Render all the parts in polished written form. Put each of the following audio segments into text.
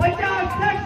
50, 60,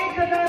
1000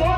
2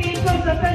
370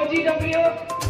OGW,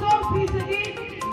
100%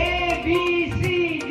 ABCD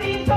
300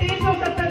370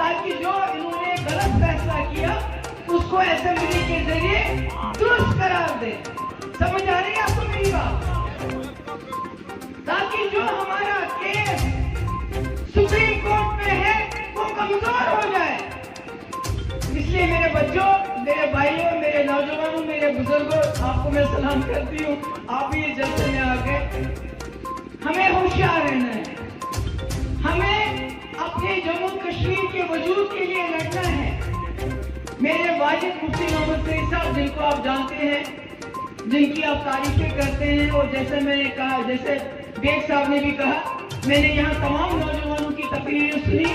تاکہ جو انہوں نے غلط فیصلہ کیا اس کو اسمبلی کے ذریعے درست قرار دے. سمجھ آ رہی ہے آپ کو میری بات؟ تاکہ جو ہمارا کیس سپریم کورٹ میں ہے وہ کمزور ہو جائے. اس لیے میرے بچوں، میرے بھائیوں، میرے نوجوانوں، میرے بزرگوں، آپ کو میں سلام کرتی ہوں. آپ بھی جلسے میں آ کے ہمیں ہوشیار رہنا ہے. ہمیں اپنے جموں کشمیر کے وجود کے لیے لڑنا ہے. میرے واجد مفتی محمد سعید صاحب، جن کو آپ جانتے ہیں، جن کی آپ تعریفیں کرتے ہیں، اور جیسے میں نے کہا، جیسے بیگ صاحب نے بھی کہا، میں نے یہاں تمام نوجوانوں کی تقریریں سنی،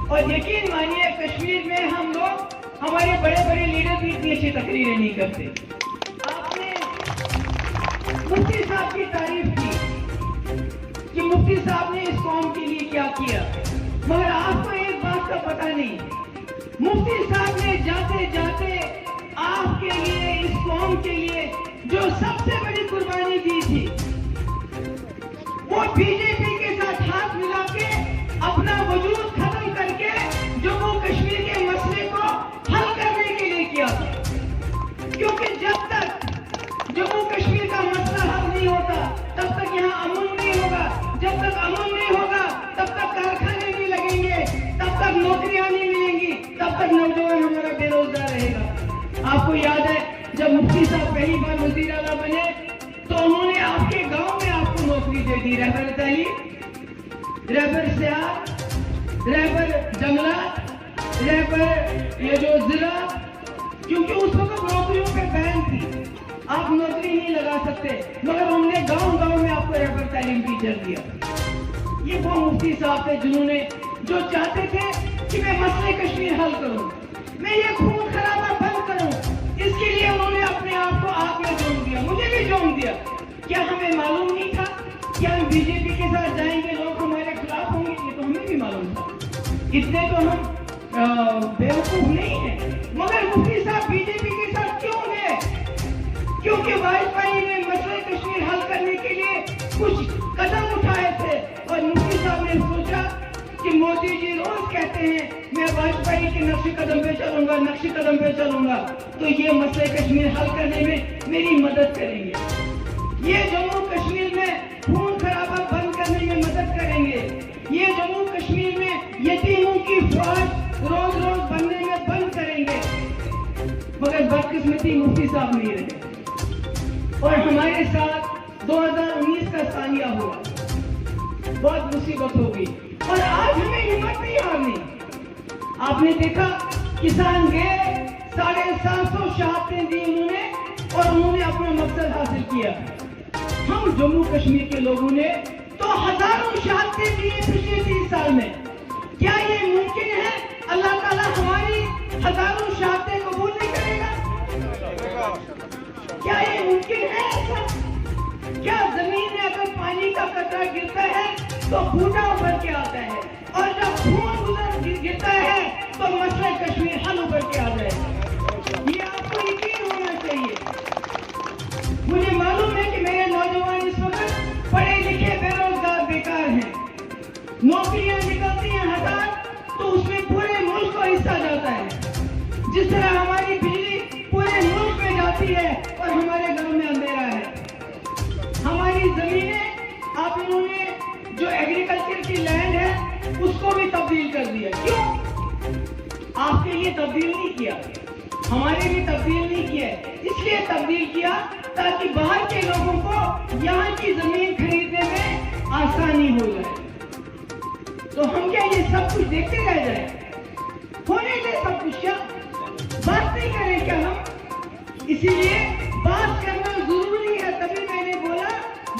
اور یقین مانیے کشمیر میں ہم لوگ، ہمارے بڑے بڑے لیڈر بھی اتنی اچھی تقریریں نہیں کرتے. آپ نے مفتی صاحب کی تعریف کی کہ مفتی صاحب نے اس قوم کے لیے کیا کیا، مگر آپ کو ایک بات کا پتہ نہیں. مفتی صاحب نے جاتے جاتے آپ کے لیے، اس قوم کے لیے جو سب سے بڑی قربانی دی تھی، وہ بی جے پی کے ساتھ ہاتھ ملا کے اپنا وجود ختم کر کے جموں کشمیر کے مسئلے کو حل کرنے کے لیے کیا تھا. کیونکہ جب تک جموں کشمیر کا مسئلہ حل نہیں ہوتا تب تک یہاں امن نہیں ہوگا. جب تک امن نہیں ہوگا تب تک کارخانے نہیں لگیں گے، تب تک نوکریاں نہیں ملیں گی، تب تک نوجوان ہمارا بے روزگار رہے گا. آپ کو یاد ہے جب مفتی صاحب پہلی بار وزیر اعلیٰ بنے تو انہوں نے آپ کے گاؤں میں آپ کو نوکری دے دی، رہبر تعلیم، رہبر سیاحت، رہبر جنگلات، رہبر یہ جو ضلع، کیونکہ اس وقت نوکریوں پہ بین تھی، آپ نوکری نہیں لگا سکتے، مگر انہوں نے گاؤں گاؤں میں آپ کو رہبر تعلیم ٹیچر دیا. یہ وہ مفتی صاحب تھے جنہوں نے جو چاہتے تھے کہ میں مسئلے کشمیر حل کروں، میں یہ خون خرابہ بند کروں، اس کے لیے انہوں نے اپنے آپ کو آگ میں جھونک دیا، مجھے بھی جھونک دیا. کیا ہمیں معلوم نہیں تھا کہ ہم بی جے پی کے ساتھ جائیں گے لوگ ہمارے خلاف ہوں گے؟ یہ تو ہمیں بھی معلوم تھا. اتنے تو ہم بیوقوف نہیں ہیں. مگر مفتی صاحب بی جے پی کے ساتھ کیوں گئے؟ کیونکہ واجپئی نے مسئلہ کشمیر حل کرنے کے لیے کچھ قدم اٹھائے تھے، اور مفتی صاحب نے سوچا کہ مودی جی روز کہتے ہیں میں واجپئی کے نقش قدم پہ چلوں گا، نقش قدم پہ چلوں گا، تو یہ مسئلہ کشمیر حل کرنے میں میری مدد کریں گے، یہ جموں کشمیر میں خون خرابہ بند کرنے میں مدد کریں گے، یہ جموں کشمیر میں یتیموں کی فوج روز روز بننے میں بند کریں گے. مگر بدقسمتی مفتی صاحب نہیں رہے، اور ہمارے ساتھ 2019 کا ثانیہ ہوا، بہت مصیبت ہو گئی، اور آج ہمیں ہمت نہیں ہارنی. آپ نے دیکھا کسان گئے، 750 شہادتیں دی انہوں نے، اور انہوں نے اپنا مقصد حاصل کیا. ہم جموں کشمیر کے لوگوں نے تو ہزاروں شہادتیں دی پچھلے 30 سال میں. کیا یہ ممکن ہے اللہ تعالیٰ ہماری ہزاروں شہادتیں قبول نہیں کرے گا؟ کیا یہ ممکن ہے ایسا؟ کیا زمین میں اگر پانی کا قطرہ گرتا ہے تو بوٹا ابھر کے آتا ہے، اور جب خون گرتا ہے تو مسئلہ کشمیر حل ابھر کے آ جائے گا؟ یہ آپ کو یقین ہونا چاہیے. مجھے معلوم ہے کہ میرے نوجوان اس وقت پڑھے لکھے بے روزگار بیکار ہیں، نوکریاں نکلتی ہیں ہزار تو اس میں پورے ملک کو حصہ جاتا ہے. جس طرح ہماری بجلی پورے ملک میں جاتی ہے اور ہمارے گھروں میں اندھیرا ہے. ہماری زمینیں آپ انہوں نے جو ایگریکلچر کی لینڈ ہے اس کو بھی تبدیل کر دیا. کیوں؟ آپ کے لیے تبدیل نہیں کیا، ہمارے لیے تبدیل نہیں کیا. اس لیے تبدیل کیا تاکہ باہر کے لوگوں کو یہاں کی زمین خریدنے میں آسانی ہو جائے. تو ہم کیا یہ سب کچھ دیکھتے رہ جائیں؟ ہونے دیں سب کچھ، کیا بات نہیں کریں کیا ہم؟ اسی لیے بات کرنا ضروری ہے. تبھی میں نے بولا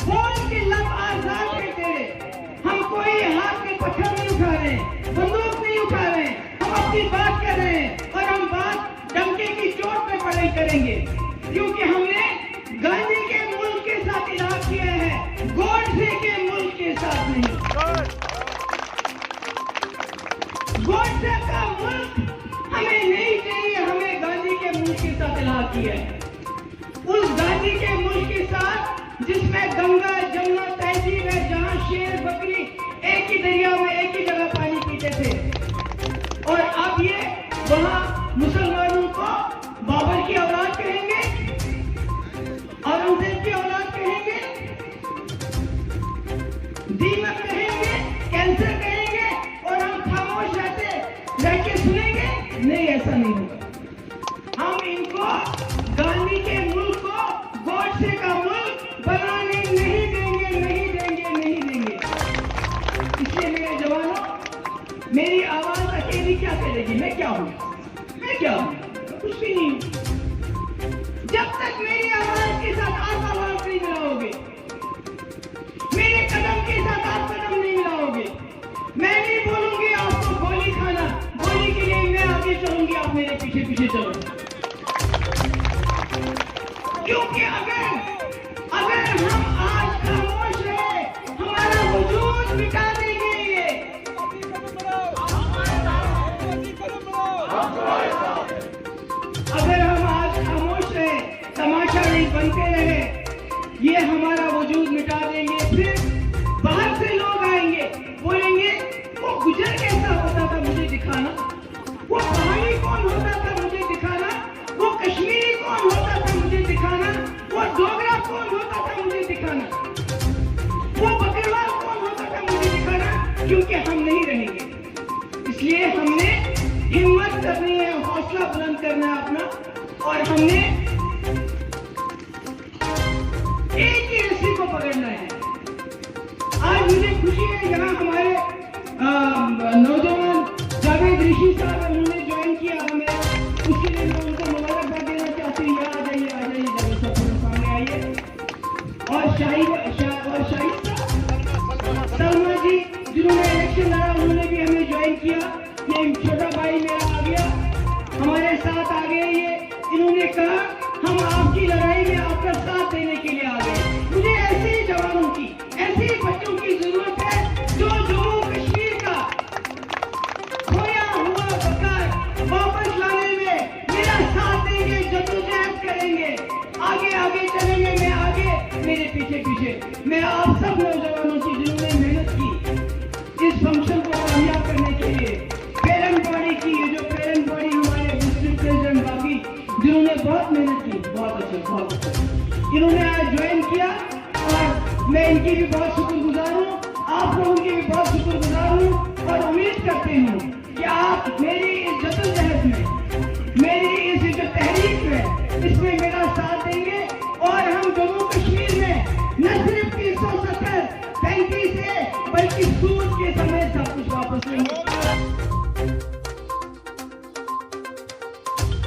بول کے لب آزاد ہے تیرے. ہم کوئی ہاتھ میں پتھر نہیں اٹھا رہے، بندوق نہیں اٹھا رہے، ہم اپنی بات کر رہے ہیں، اور ہم بات ڈنکے کی چوٹ پہ پڑھائی کریں گے. کیونکہ ہم نے گاندھی کے ملک کے ساتھ علاج کیا ہے، گوڈسے کے ملک کے ساتھ نہیں. گوڈسے کا ملک ہمیں نہیں چاہیے، ہمیں گاندھی کے ملک کے ساتھ علاج کیا ہے. اس گاندھی کے ملک کے ساتھ جس میں گنگا جمنا تہذیب ہے، جہاں شیر بکری ایک ہی دریا میں ایک ہی جگہ پانی پیتے تھے. اور اب یہ وہاں مسلمانوں کو بابر کی اولاد کہیں گے، اورنگزیب کی اولاد کہیں گے، دیمک کہیں گے، کینسر کہیں گے، اور ہم خاموش رہ کے سنیں گے؟ نہیں، ایسا نہیں ہوگا۔ ہم ان کو گاندھی کے ملک کو گوڈسے کا ملک بنانے نہیں دیں گے، نہیں دیں گے، نہیں دیں گے۔ اس لیے میرے جوانوں، میری آواز اکیلی کیا کرے گی؟ میں کیا ہوں؟ کچھ بھی نہیں ہوں۔ جب تک میری آواز کے ساتھ آپ آواز نہیں ملاؤ گے، میرے قدم کے ساتھ آپ قدم نہیں ملاؤ گے، میں نہیں بولوں گی آپ کو گولی کھانا، گولی کے لیے میں آگے چلوں گی، آپ میرے پیچھے پیچھے چلو۔ کیونکہ اگر ہم آج خاموش رہے، ہمارا وجود مٹا دیں گے یہ۔ اگر ہم آج خاموش رہے، تماشا نہیں بنتے رہے، یہ ہمارا وجود مٹا دیں گے۔ پھر باہر سے لوگ آئیں گے، بولیں گے وہ گجر کیسا ہوتا تھا مجھے دکھانا، وہ پہاڑی کون ہوتا تھا مجھے دکھانا، وہ کشمیری کون ہوتا تھا مجھے دکھانا، وہ ڈوگرا کون ہوتا تھا مجھے دکھانا، وہ بکروال کون ہوتا تھا مجھے دکھانا۔ کیونکہ ہم نہیں رہیں گے، اس لیے ہم نے ہمت کرنی ہے، حوصلہ بلند کرنا ہے اپنا، اور ہم نے ایک ہی رسی کو پکڑنا ہے۔ آج مجھے خوشی ہے یہاں ہمارے نوجوان جاوید رشی صاحب انہوں نے جوائن کیا ہمیں، اس کے لیے میں ان کو مبارکباد دینا چاہتی ہوں۔ آ جائیے جاوید صاحب تھوڑا سامنے آئیے۔ اور شاہد سلما جی جنہوں نے الیکشن لڑا، انہوں نے بھی ہمیں جوائن کیا۔ یہ چھوٹا بھائی میرا آ گیا، ہمارے ساتھ آ گئے۔ یہ انہوں نے کہا ہم آپ کی لڑائی میں آپ کا ساتھ دینے کے لیے آ گئے۔ مجھے ایسے ہی جوانوں کی، ایسے ہی بچوں کی ضرورت ہے جو جموں کشمیر کا کھویا ہوا وقار واپس لانے میں میرا ساتھ دیں گے، جدوجہد کریں گے، آگے چلیں گے، میں آگے، میرے پیچھے پیچھے۔ میں آپ سب نوجوانوں کی جنہوں نے محنت کی اس فنکشن کو کامیاب کرنے کے لیے، پیرنٹ باڈی کی، یہ جو پیرنٹ باڈی ہمارے ڈسٹرکٹ پریزیڈنٹ باقی جنہوں نے بہت محنت کی، بہت اچھا، انہوں نے آج جوائن کیا، اور میں ان کی بھی بہت شکر گزار